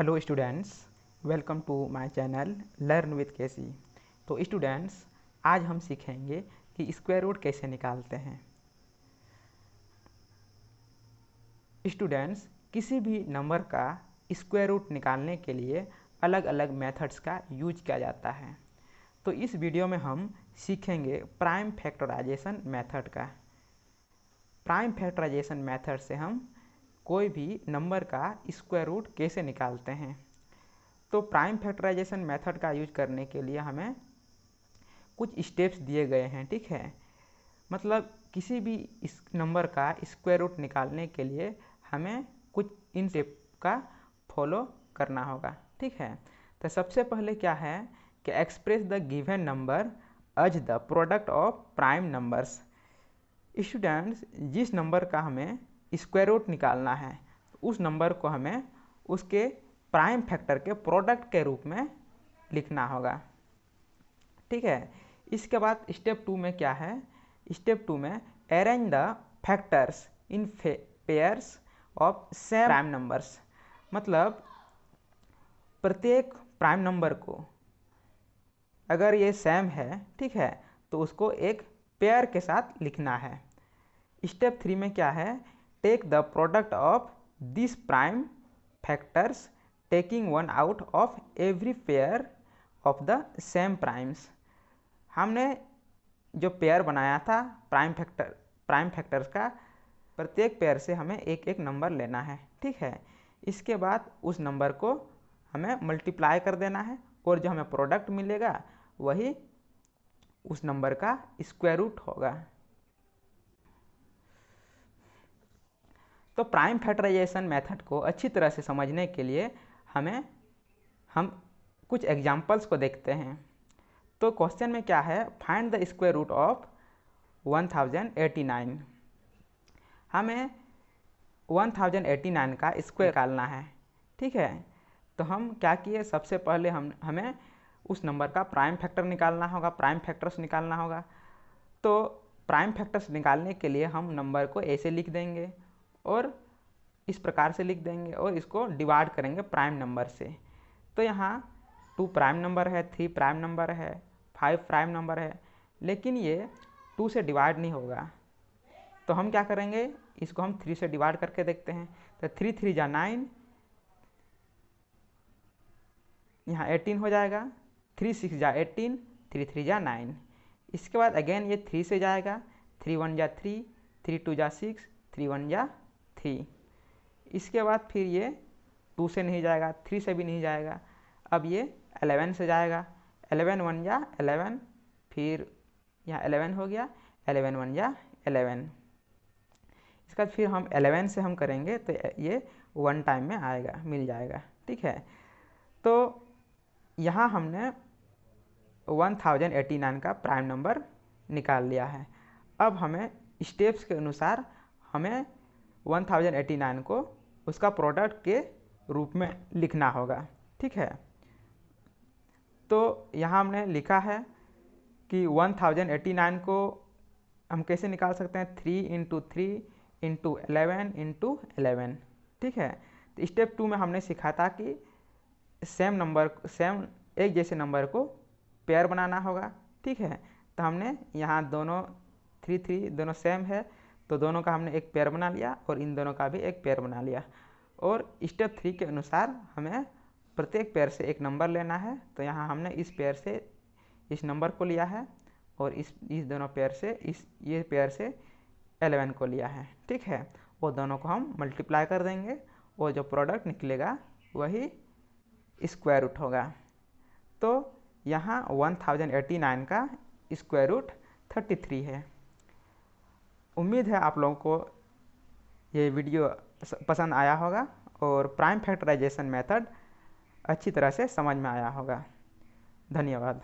Hello students, welcome to my channel learn with KC. तो students, आज हम सीखेंगे कि स्क्वायर रूट कैसे निकालते हैं। स्टूडेंट्स, किसी भी नंबर का स्क्वायर रूट निकालने के लिए अलग अलग मेथड्स का यूज किया जाता है। तो इस वीडियो में हम सीखेंगे प्राइम फैक्टराइजेशन मेथड का। प्राइम फैक्टराइजेशन मेथड से हम कोई भी नंबर का स्क्वायर रूट कैसे निकालते हैं। तो प्राइम फैक्टराइजेशन मेथड का यूज करने के लिए हमें कुछ स्टेप्स दिए गए हैं, ठीक है। मतलब किसी भी इस नंबर का स्क्वायर रूट निकालने के लिए हमें कुछ इन स्टेप का फॉलो करना होगा, ठीक है। तो सबसे पहले क्या है कि express the given number as the product of prime numbers. Students, जिस नंबर का हमें स्क्वायर रूट निकालना है उस नंबर को हमें उसके प्राइम फैक्टर के प्रोडक्ट के रूप में लिखना होगा, ठीक है। इसके बाद स्टेप 2 में क्या है, स्टेप 2 में arrange the factors in pairs of same prime numbers. मतलब प्रत्येक प्राइम नंबर को अगर ये सेम है, ठीक है, तो उसको एक पेयर के साथ लिखना है। स्टेप 3 में क्या है, take the product of this prime factors taking one out of every pair of the same primes. हमने जो पेयर बनाया था प्राइम फैक्टर्स का, प्रत्येक पेयर से हमें एक एक नंबर लेना है, ठीक है। इसके बाद उस नंबर को हमें मल्टीप्लाई कर देना है और जो हमें प्रोडक्ट मिलेगा वही उस नंबर का स्क्वायर रूट होगा। तो प्राइम फैक्टराइजेशन मेथड को अच्छी तरह से समझने के लिए हम कुछ एग्जांपल्स को देखते हैं। तो क्वेश्चन में क्या है, find the square root of 1089। हमें 1089 का स्क्वायर निकालना है, ठीक है। तो हम क्या किए, सबसे पहले हमें उस नंबर का प्राइम फैक्टर निकालना होगा, प्राइम फैक्टर्स निकालना होगा। तो प्राइम फैक्टर्स निकालने के लिए हम नंबर को ऐसे लिख देंगे और इस प्रकार से लिख देंगे और इसको डिवाइड करेंगे प्राइम नंबर से। तो यहाँ 2 प्राइम नंबर है, 3 प्राइम नंबर है, 5 प्राइम नंबर है, लेकिन ये 2 से डिवाइड नहीं होगा। तो हम क्या करेंगे, इसको हम 3 से डिवाइड करके देखते हैं। तो 3 3 जा 9, यहाँ 18 हो जाएगा। 3 6 जा 18, 3 3 जा 9। इसके बाद अगेन ये 3 से जाएगा, 3 1 जा 3, 3 2 जा 6, 3 1 जा 3। इसके बाद फिर ये 2 से नहीं जाएगा, 3 से भी नहीं जाएगा। अब ये 11 से जाएगा, 11 1 जा 11, फिर यहाँ 11 हो गया, 11 1 जा 11। इसके बाद फिर हम 11 से हम करेंगे तो ये 1 टाइम में आएगा, मिल जाएगा, ठीक है। तो यहाँ हमने 1089 का प्राइम नंबर निकाल लिया है। अब हमें स्टेप्स के अनुसार हमें 1089 को उसका प्रोडक्ट के रूप में लिखना होगा, ठीक है। तो यहाँ हमने लिखा है कि 1089 को हम कैसे निकाल सकते हैं, 3 × 3 × 11 × 11, ठीक है। तो स्टेप 2 में हमने सीखा था कि सेम एक जैसे नंबर को पेयर बनाना होगा, ठीक है। तो हमने यहाँ दोनों 3 3 दोनों सेम है तो दोनों का हमने एक पेयर बना लिया और इन दोनों का भी एक पेयर बना लिया। और स्टेप 3 के अनुसार हमें प्रत्येक पेयर से एक नंबर लेना है। तो यहाँ हमने इस पेयर से इस नंबर को लिया है और इस दोनों पेयर से ये पेयर से 11 को लिया है, ठीक है। वो दोनों को हम मल्टीप्लाई कर देंगे और जो प्रोडक्ट निकलेगा वही स्क्वायर रूट होगा। तो यहाँ 1089 का स्क्वायर रूट 33 है। उम्मीद है आप लोगों को ये वीडियो पसंद आया होगा और प्राइम फैक्टराइजेशन मेथड अच्छी तरह से समझ में आया होगा। धन्यवाद।